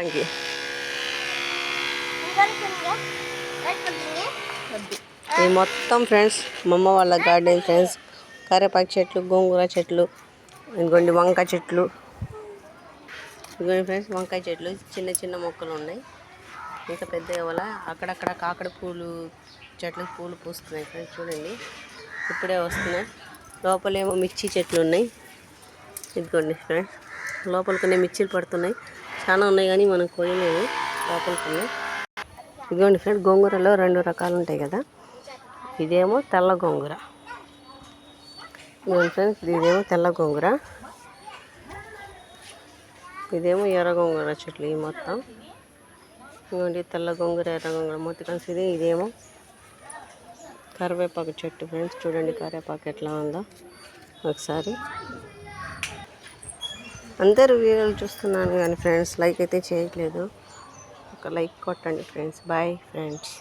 పంకి ఇది మొత్తం ఫ్రెండ్స్ మా అమ్మ వాళ్ళ గార్డెన్ ఫ్రెండ్స్. కరేపాకు చెట్లు, గోంగూర చెట్లు, ఇదిగోండి వంకాయ చెట్లు. ఇదిగోండి ఫ్రెండ్స్ వంకాయ చెట్లు చిన్న చిన్న మొక్కలు ఉన్నాయి. ఇంకా పెద్దగా వల్ల అక్కడక్కడ కాకడ పూలు చెట్లకు పూలు పూస్తున్నాయి ఫ్రెండ్స్. చూడండి ఇప్పుడే వస్తున్నాయి. లోపలేమో మిర్చి చెట్లు ఉన్నాయి. ఇదిగోండి ఫ్రెండ్స్ లోపలికి మిర్చీలు పడుతున్నాయి. చాలా ఉన్నాయి కానీ మనం కోయలేము. లోపలికి ఉన్నాయి. ఇదిగోండి ఫ్రెండ్స్ గోంగూరలో 2 రకాలు ఉంటాయి కదా. ఇదేమో తెల్ల గోంగూర. ఇదిగోండి ఫ్రెండ్స్ ఇదేమో తెల్ల గోంగూర, ఇదేమో ఎర్ర గోంగూర చెట్లు. ఈ మొత్తం ఇదిగోండి తెల్ల గోంగూర, ఎర్ర గోంగూర మొత్తం కలిసి ఇదేమో కరివేపాకు చెట్టు ఫ్రెండ్స్. చూడండి కరివేపాకు ఎట్లా ఉందో ఒకసారి. అందరూ వీడియోలు చూస్తున్నాను కానీ ఫ్రెండ్స్ లైక్ అయితే చేయట్లేదు. ఒక లైక్ కొట్టండి ఫ్రెండ్స్. Bye friends.